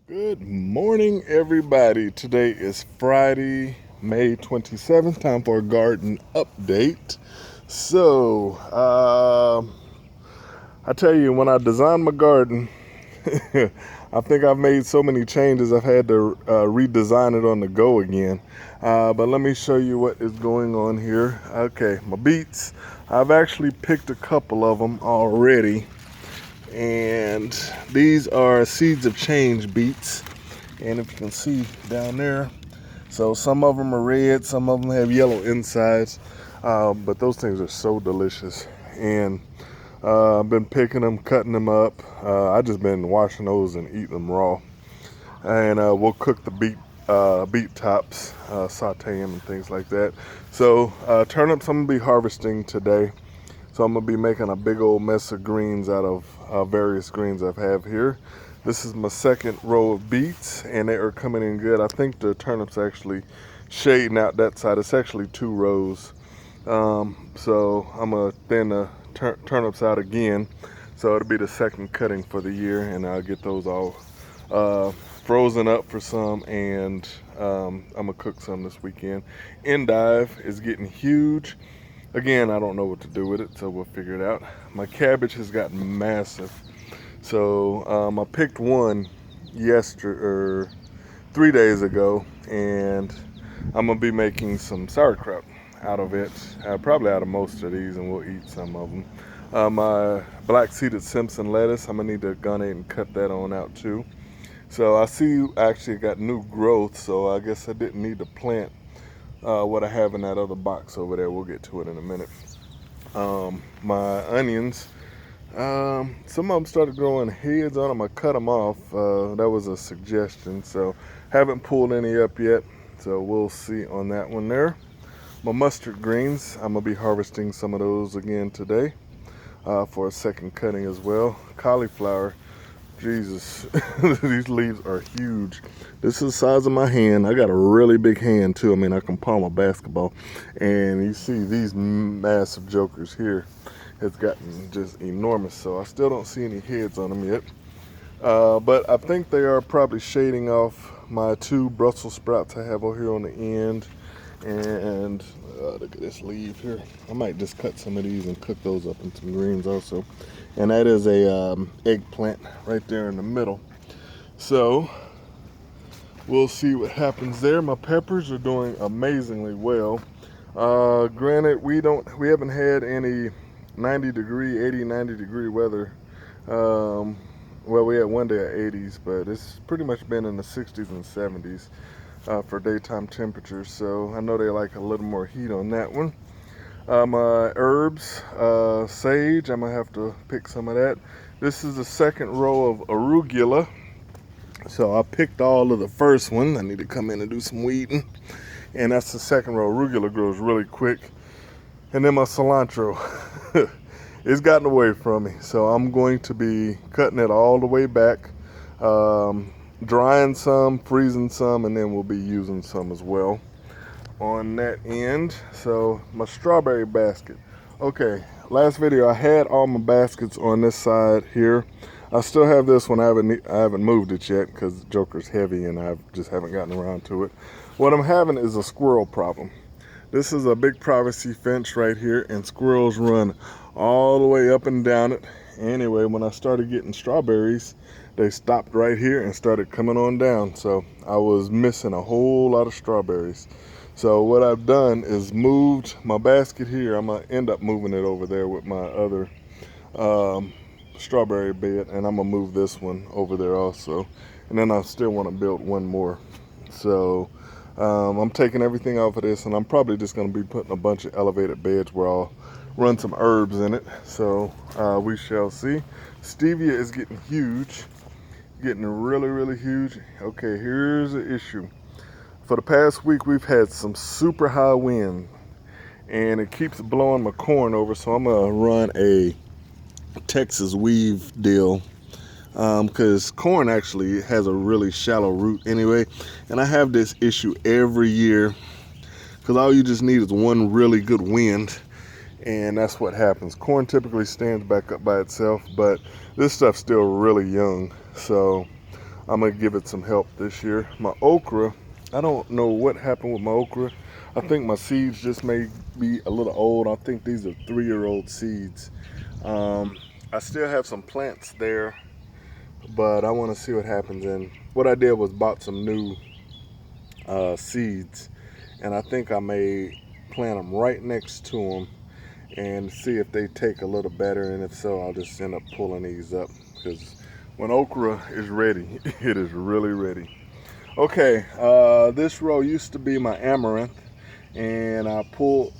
Good morning, everybody. Today is Friday, May 27th. Time for a garden update. So, I tell you, when I designed my garden, I think I've made so many changes I've had to redesign it on the go again. But let me show you what is going on here. Okay, my beets. I've actually picked a couple of them already. And these are seeds of change beets. And if you can see down there, so some of them are red, some of them have yellow insides, but those things are so delicious. And I've been picking them, cutting them up. I just been washing those and eating them raw. And we'll cook the beet tops, saute them and things like that. So turnips I'm gonna be harvesting today. So I'm gonna be making a big old mess of greens out of various greens I have here. This is my second row of beets, and they are coming in good. I think the turnips actually shading out that side. It's actually two rows. So I'm gonna thin the turnips out again. So it'll be the second cutting for the year, and I'll get those all frozen up for some, and I'm gonna cook some this weekend. Endive is getting huge. Again, I don't know what to do with it, so we'll figure it out. My cabbage has gotten massive. So I picked one yesterday, or 3 days ago, and I'm gonna be making some sauerkraut out of it. Probably out of most of these, and we'll eat some of them. My black seeded Simpson lettuce, I'm gonna need to gun it and cut that on out too. So I see I actually got new growth, so I guess I didn't need to plant what I have in that other box over there. We'll get to it in a minute. My onions, some of them started growing heads on them. I cut them off. That was a suggestion, so haven't pulled any up yet, so we'll see on that one there. My mustard greens, I'm gonna be harvesting some of those again today for a second cutting as well. Cauliflower, Jesus, these leaves are huge. This is the size of my hand. I got a really big hand too. I mean, I can palm a basketball. And you see these massive jokers here. It's gotten just enormous. So I still don't see any heads on them yet. But I think they are probably shading off my two Brussels sprouts I have over here on the end. And look at this leaf here. I might just cut some of these and cook those up in some greens also. And that is a eggplant right there in the middle. So we'll see what happens there. My peppers are doing amazingly well. Granted, we haven't had any 90 degree, 80, 90 degree weather. Well, we had one day at 80s, but it's pretty much been in the 60s and 70s for daytime temperatures. So I know they like a little more heat on that one. My herbs, sage, I'm gonna have to pick some of that. This is the second row of arugula. So I picked all of the first one. I need to come in and do some weeding. And that's the second row. Arugula grows really quick. And then my cilantro, it's gotten away from me. So I'm going to be cutting it all the way back, drying some, freezing some, and then we'll be using some as well on that end. So my strawberry basket. Okay, last video I had all my baskets on this side here. I still have this one. I haven't moved it yet because the joker's heavy and I just haven't gotten around to it. What I'm having is a squirrel problem. This is a big privacy fence right here, and squirrels run all the way up and down it. Anyway, when I started getting strawberries, they stopped right here and started coming on down. So I was missing a whole lot of strawberries. So what I've done is moved my basket here. I'm gonna end up moving it over there with my other strawberry bed, and I'm gonna move this one over there also. And then I still want to build one more. So I'm taking everything off of this, and I'm probably just gonna be putting a bunch of elevated beds where I'll run some herbs in it. So we shall see. Stevia is getting huge, getting really, really huge. Okay, here's the issue. For the past week, we've had some super high wind, and it keeps blowing my corn over, so I'm gonna run a Texas weave deal, because corn actually has a really shallow root anyway, and I have this issue every year because all you just need is one really good wind, and that's what happens. Corn typically stands back up by itself, but this stuff's still really young, so I'm gonna give it some help this year. My okra, I don't know what happened with my okra. I think my seeds just may be a little old. I think these are 3-year-old seeds. I still have some plants there, but I want to see what happens. And what I did was bought some new seeds, and I think I may plant them right next to them and see if they take a little better, and if so, I'll just end up pulling these up, because when okra is ready, it is really ready. Okay, this row used to be my amaranth, and I pulled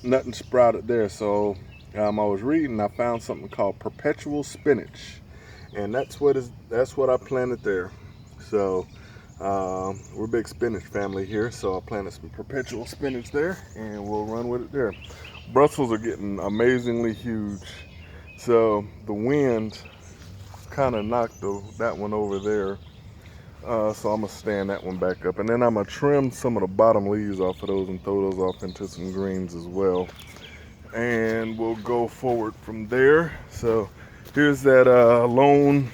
nothing sprouted there, so I was reading, I found something called perpetual spinach, and that's what I planted there. So we're a big spinach family here, so I planted some perpetual spinach there, and we'll run with it there. Brussels are getting amazingly huge, so the wind kind of knocked that one over there. So I'm gonna stand that one back up, and then I'm gonna trim some of the bottom leaves off of those and throw those off into some greens as well, and we'll go forward from there. So here's that lone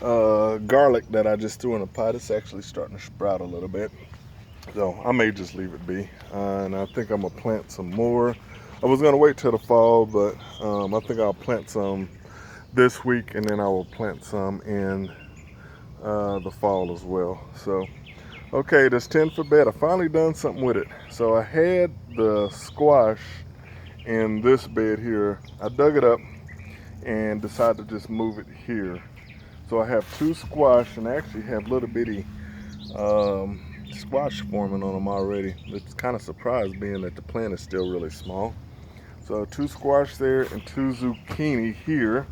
garlic that I just threw in a pot. It's actually starting to sprout a little bit, so I may just leave it be, and I think I'm gonna plant some more. I was gonna wait till the fall, but I think I'll plant some this week, and then I will plant some in the fall as well. So okay, this 10 for bed, I finally done something with it. So I had the squash in this bed here. I dug it up and decided to just move it here. So I have 2 squash, and I actually have little bitty squash forming on them already. It's kind of surprised being that the plant is still really small. So 2 squash there and 2 zucchini here.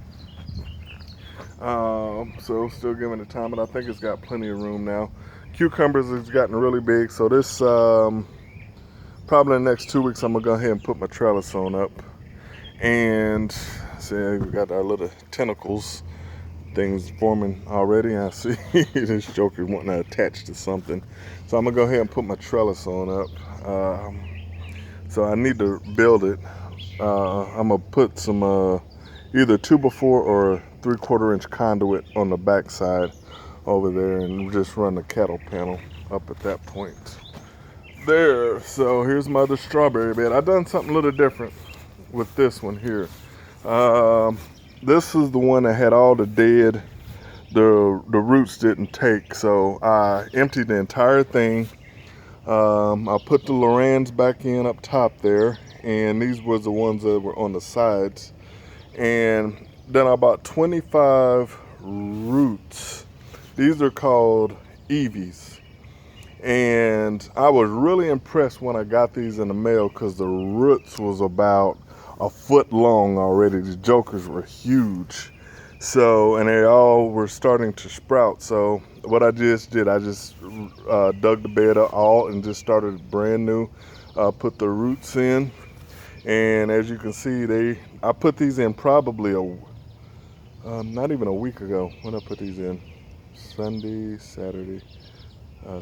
So still giving it time, but I think it's got plenty of room now. Cucumbers has gotten really big, so this probably in the next 2 weeks I'm gonna go ahead and put my trellis on up. And see, we got our little tentacles things forming already. I see this joker wanting to attach to something, so I'm gonna go ahead and put my trellis on up. So I need to build it. I'm gonna put some either 2x4 or 3/4 inch conduit on the back side over there, and just run the cattle panel up at that point there. So here's my other strawberry bed. I've done something a little different with this one here. This is the one that had all the dead, the roots didn't take, so I emptied the entire thing. I put the Lorans back in up top there, and these was the ones that were on the sides. And then I bought 25 roots. These are called Eevees. And I was really impressed when I got these in the mail, because the roots was about a foot long already. The jokers were huge. So, and they all were starting to sprout. So what I just did, I just dug the bed up all and just started brand new. Put the roots in. And as you can see, I put these in probably not even a week ago. When I put these in, Sunday, Saturday,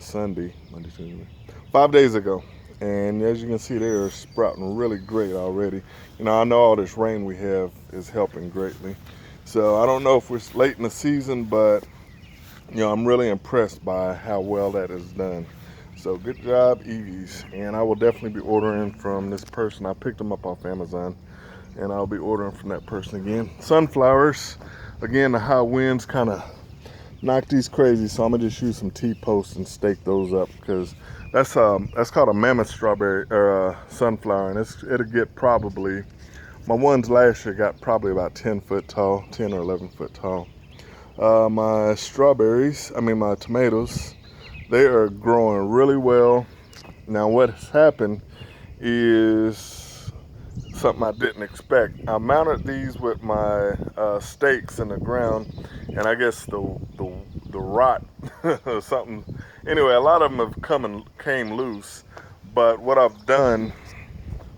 Sunday, Monday, Tuesday, 5 days ago. And as you can see, they are sprouting really great already. You know, I know all this rain we have is helping greatly. So I don't know if we're late in the season, but you know, I'm really impressed by how well that is done. So good job, Eevees. And I will definitely be ordering from this person. I picked them up off Amazon, and I'll be ordering from that person again. Sunflowers, again, the high winds kind of knocked these crazy, so I'm gonna just use some T-posts and stake those up, because that's called a mammoth strawberry or sunflower, and it'll get probably, my ones last year got probably about 10 foot tall, 10 or 11 foot tall. My my tomatoes, they are growing really well. Now what has happened is something I didn't expect. I mounted these with my stakes in the ground, and I guess the rot or something. Anyway, a lot of them have came loose. But what I've done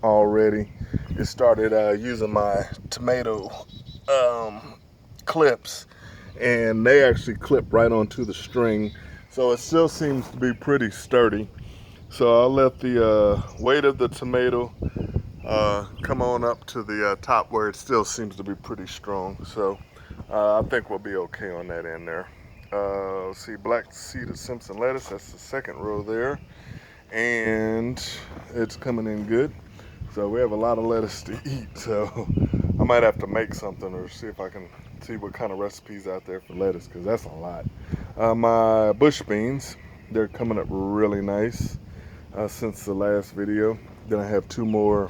already is started using my tomato clips, and they actually clip right onto the string. So it still seems to be pretty sturdy. So I'll let the weight of the tomato come on up to the top, where it still seems to be pretty strong. So I think we'll be okay on that end there. See, black seeded Simpson lettuce, that's the second row there. And it's coming in good. So we have a lot of lettuce to eat. So I might have to make something or see if I can see what kind of recipes out there for lettuce, because that's a lot. My bush beans, they're coming up really nice since the last video. Then I have two more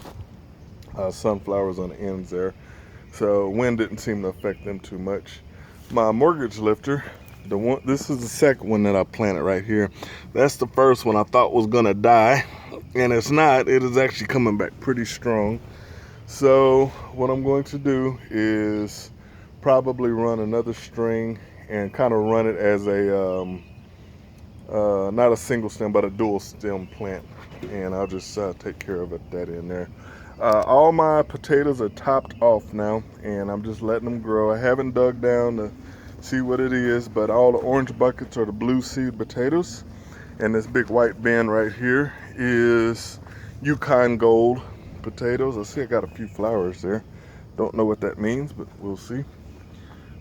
sunflowers on the ends there. So wind didn't seem to affect them too much. My mortgage lifter, this is the second one that I planted right here. That's the first one I thought was gonna die, and it's not. It is actually coming back pretty strong. So what I'm going to do is probably run another string and kind of run it as a not a single stem but a dual stem plant, and I'll just take care of that in there. All my potatoes are topped off now, and I'm just letting them grow. I haven't dug down to see what it is, but all the orange buckets are the blue seed potatoes, and this big white bin right here is Yukon Gold potatoes. I see I got a few flowers there. Don't know what that means, but we'll see.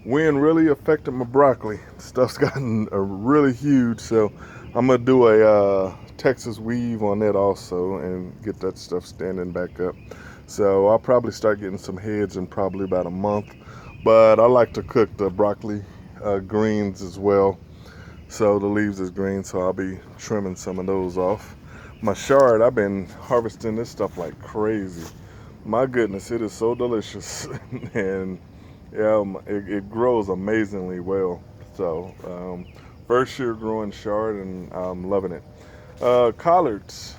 Wind really affected my broccoli. Stuff's gotten really huge, so I'm gonna do a Texas weave on that also and get that stuff standing back up. So I'll probably start getting some heads in probably about a month. But I like to cook the broccoli greens as well. So the leaves is green, so I'll be trimming some of those off. My chard, I've been harvesting this stuff like crazy. My goodness, it is so delicious. And yeah, it grows amazingly well. So first year growing chard, and I'm loving it. Collards.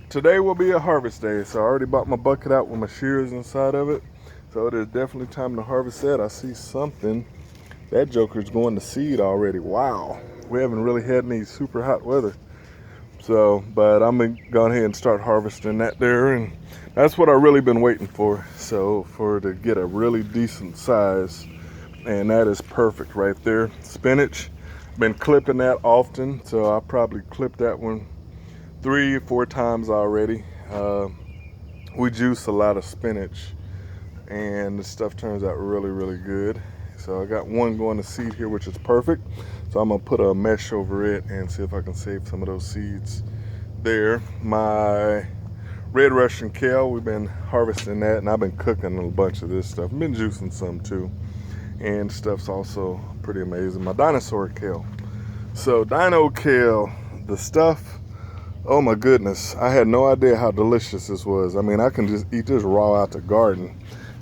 Today will be a harvest day, so I already bought my bucket out with my shears inside of it. So it is definitely time to harvest that. I see something. That joker's going to seed already. Wow. We haven't really had any super hot weather. So, but I'm gonna go ahead and start harvesting that there, and that's what I've really been waiting for. So to get a really decent size, and that is perfect right there. Spinach, been clipping that often, so I'll probably clip that one 3 or 4 times already. We juice a lot of spinach, and the stuff turns out really, really good. So I got one going to seed here, which is perfect. So I'm gonna put a mesh over it and see if I can save some of those seeds there. My red Russian kale, we've been harvesting that, and I've been cooking a bunch of this stuff. I've been juicing some too, and stuff's also pretty amazing. My dinosaur kale. So dino kale, the stuff, oh my goodness, I had no idea how delicious this was. I mean, I can just eat this raw out the garden.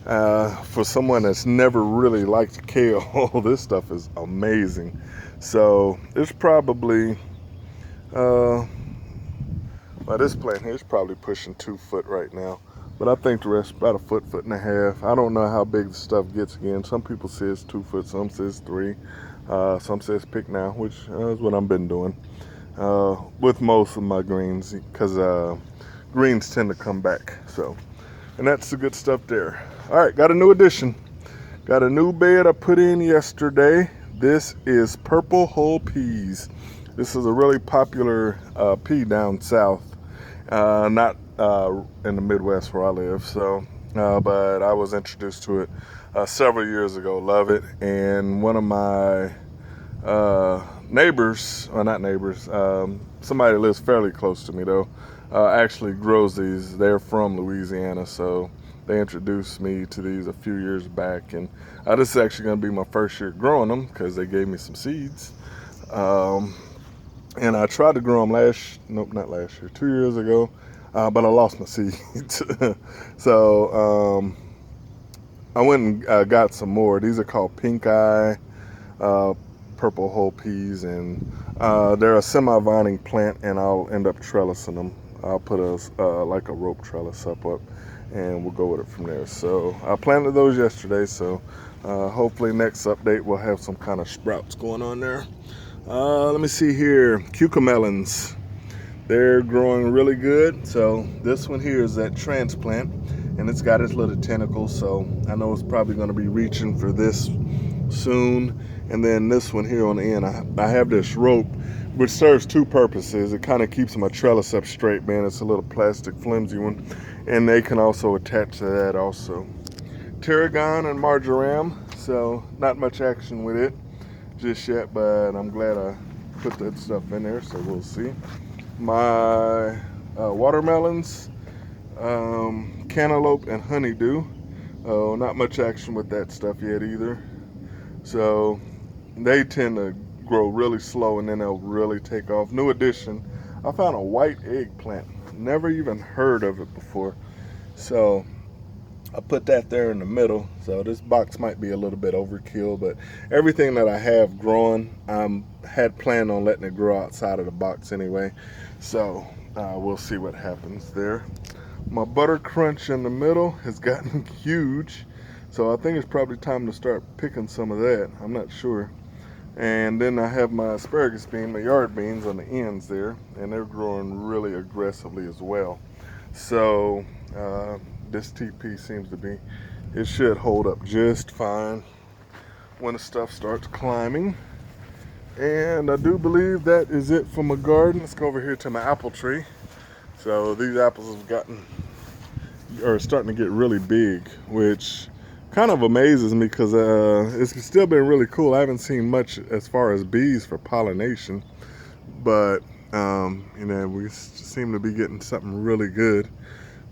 For someone that's never really liked kale, this stuff is amazing. So it's probably, well, this plant here is probably pushing 2 foot right now. But I think the rest about 1 foot, 1.5 foot. I don't know how big the stuff gets again. Some people say it's 2 foot, some say it's 3. Some say it's pick now, which is what I've been doing with most of my greens, because greens tend to come back. So, and that's the good stuff there. All right, got a new addition. Got a new bed I put in yesterday. This is purple hull peas. This is a really popular pea down south, not in the Midwest where I live. So, but I was introduced to it several years ago. Love it. And one of my neighbors, well, not neighbors, somebody that lives fairly close to me though, actually grows these. They're from Louisiana, so they introduced me to these a few years back, and this is actually going to be my first year growing them because they gave me some seeds. And I tried to grow them not last year, 2 years ago, but I lost my seeds. So I went and got some more. These are called pink eye purple hull peas, and they're a semi-vining plant, and I'll end up trellising them. I'll put like a rope trellis up, and we'll go with it from there. So I planted those yesterday, so hopefully next update we'll have some kind of sprouts going on there. Let me see here, cucamelons. They're growing really good. So this one here is that transplant, and it's got its little tentacles, so I know it's probably going to be reaching for this soon. And then this one here on the end, I have this rope which serves 2 purposes. It kind of keeps my trellis up straight, man. It's a little plastic flimsy one, and they can also attach to that also. Tarragon and marjoram, so not much action with it. just yet, but I'm glad I put that stuff in there, so we'll see. My watermelons, cantaloupe, and honeydew. Oh, not much action with that stuff yet either. So they tend to grow really slow and then they'll really take off. New addition, I found a white eggplant. Never even heard of it before. So I put that there in the middle. So this box might be a little bit overkill, but everything that I have growing, had planned on letting it grow outside of the box anyway. So we'll see what happens there. My butter crunch in the middle has gotten huge, so I think it's probably time to start picking some of that. I'm not sure. And then I have my asparagus bean, my yard beans on the ends there, and they're growing really aggressively as well. So this TP seems to be, it should hold up just fine when the stuff starts climbing. And I do believe that is it for my garden. Let's go over here to my apple tree. So these apples are starting to get really big, which kind of amazes me because it's still been really cool. I haven't seen much as far as bees for pollination, but we seem to be getting something really good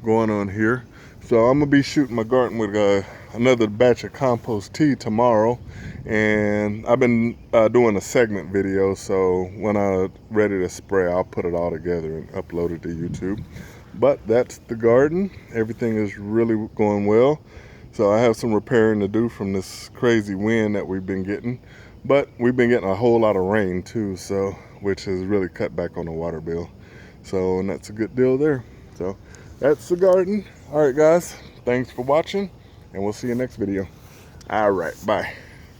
going on here. So I'm gonna be shooting my garden with another batch of compost tea tomorrow, and I've been doing a segment video, so when I'm ready to spray, I'll put it all together and upload it to YouTube. But that's the garden. Everything is really going well. So I have some repairing to do from this crazy wind that we've been getting, but we've been getting a whole lot of rain too, so which has really cut back on the water bill. So, and that's a good deal there. So that's the garden. All right, guys, thanks for watching, and we'll see you next video. All right, bye.